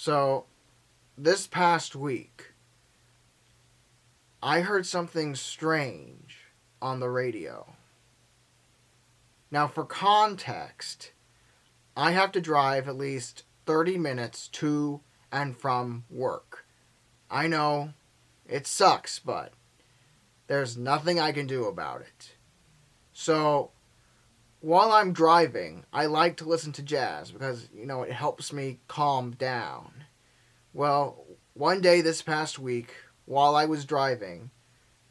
So, this past week, I heard something strange on the radio. Now, for context, I have to drive at least 30 minutes to and from work. I know it sucks, but there's nothing I can do about it. So, while I'm driving, I like to listen to jazz because, it helps me calm down. Well, one day this past week, while I was driving,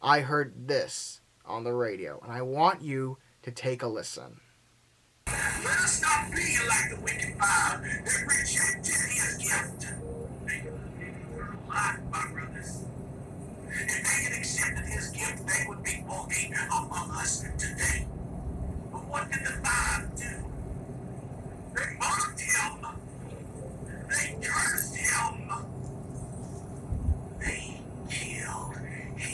I heard this on the radio, and I want you to take a listen. Let us stop being like the wicked five that rejected his gift. They were alive, my brothers. If they had accepted his gift, they would be walking among us today. But what did the five do? They mocked him. They cursed him. They killed him.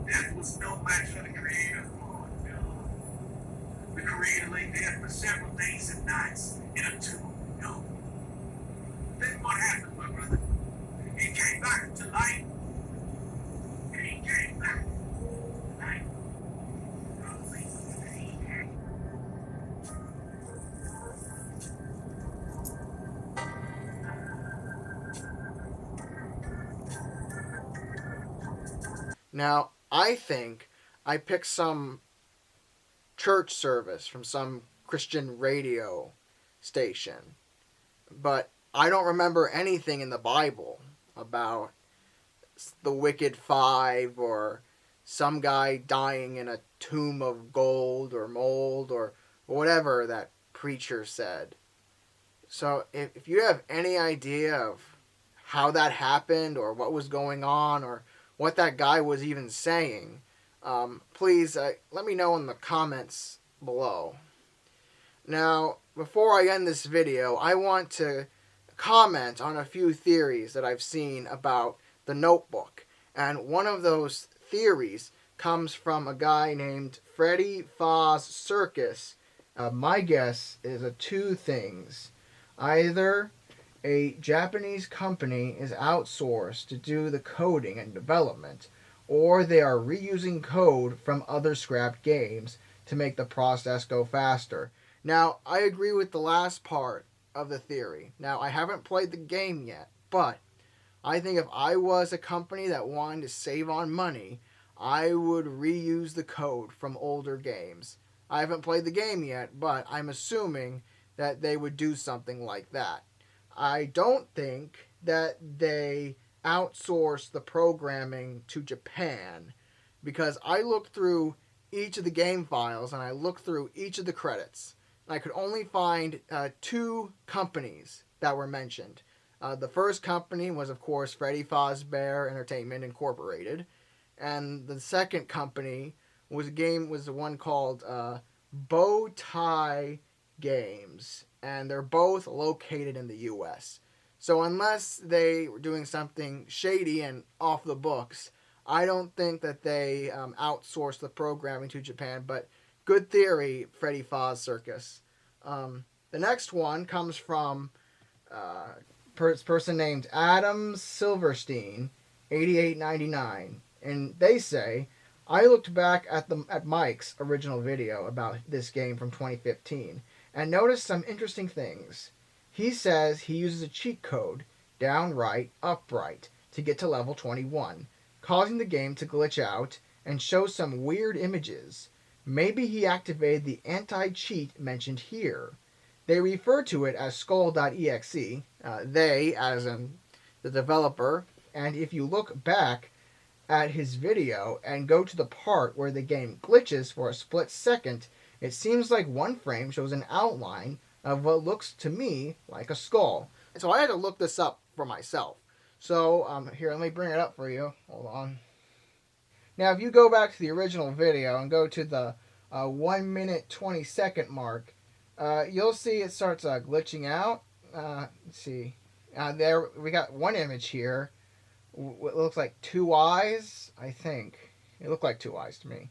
Death was no match for the Creator. Oh, no. The Creator lay dead for several days and nights in a tomb. No. Then what happened, my brother? He came back to life. He came back to life. Now, I think I picked some church service from some Christian radio station, but I don't remember anything in the Bible about the wicked five or some guy dying in a tomb of gold or mold or whatever that preacher said. So if you have any idea of how that happened or what was going on or what that guy was even saying, please let me know in the comments below. Now, before I end this video, I want to comment on a few theories that I've seen about the Notebook. And one of those theories comes from a guy named Freddy Foz Circus. My guess is two things. Either a Japanese company is outsourced to do the coding and development, or they are reusing code from other scrapped games to make the process go faster. Now, I agree with the last part of the theory. Now, I haven't played the game yet, but I think if I was a company that wanted to save on money, I would reuse the code from older games. I haven't played the game yet, but I'm assuming that they would do something like that. I don't think that they outsource the programming to Japan, because I looked through each of the game files and I looked through each of the credits. And I could only find two companies that were mentioned. The first company was, of course, Freddy Fazbear Entertainment Incorporated, and the second company was the one called Bow Tie Games, and they're both located in the U.S. So unless they were doing something shady and off the books, I don't think that they outsourced the programming to Japan. But good theory, Freddy Foz Circus. The next one comes from a person named Adam Silverstein, 8899, and they say, I looked back at Mike's original video about this game from 2015 and noticed some interesting things. He says he uses a cheat code, down right, up right, to get to level 21, causing the game to glitch out and show some weird images. Maybe he activated the anti-cheat mentioned here. They refer to it as skull.exe, they as in the developer, and if you look back at his video and go to the part where the game glitches for a split second, it seems like one frame shows an outline of what looks to me like a skull. So I had to look this up for myself. So here, let me bring it up for you. Hold on. Now, if you go back to the original video and go to the 1 minute 20 second mark, you'll see it starts glitching out. Let's see. There we got one image here. It looks like two eyes, I think. It looked like two eyes to me.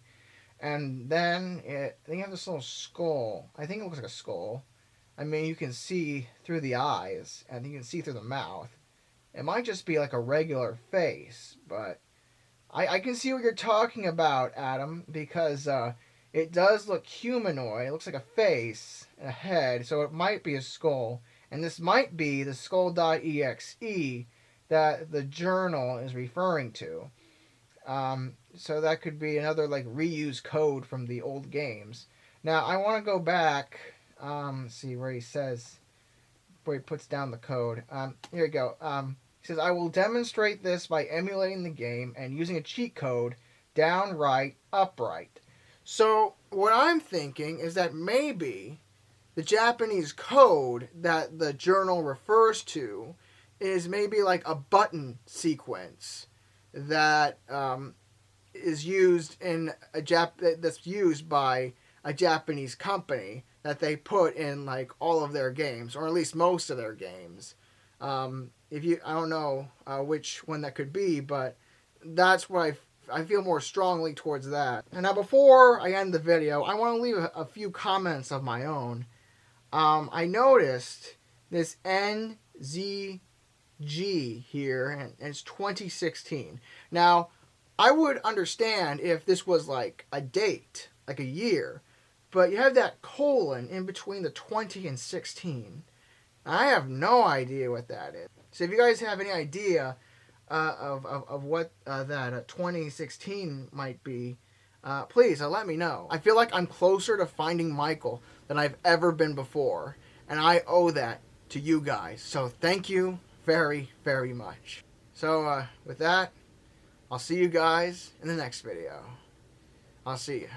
And then they have this little skull. I think it looks like a skull. I mean, you can see through the eyes and you can see through the mouth. It might just be like a regular face, but I can see what you're talking about, Adam, because it does look humanoid. It looks like a face and a head, so it might be a skull. And this might be the skull.exe that the journal is referring to. So that could be another like reuse code from the old games. Now I want to go back. See where he says where he puts down the code. Here we go. He says, I will demonstrate this by emulating the game and using a cheat code down, right, upright. So, what I'm thinking is that maybe the Japanese code that the journal refers to is maybe like a button sequence that is used in that's used by a Japanese company that they put in like all of their games, or at least most of their games. I don't know which one that could be, but that's what I feel more strongly towards that. And now, before I end the video, I want to leave a few comments of my own. I noticed this NZG here, and it's 2016. Now, I would understand if this was like a date, like a year, but you have that colon in between the 20 and 16. I have no idea what that is. So if you guys have any idea of what that 2016 might be, please let me know. I feel like I'm closer to finding Michael than I've ever been before, and I owe that to you guys. So thank you very, very much. So with that, I'll see you guys in the next video. I'll see you.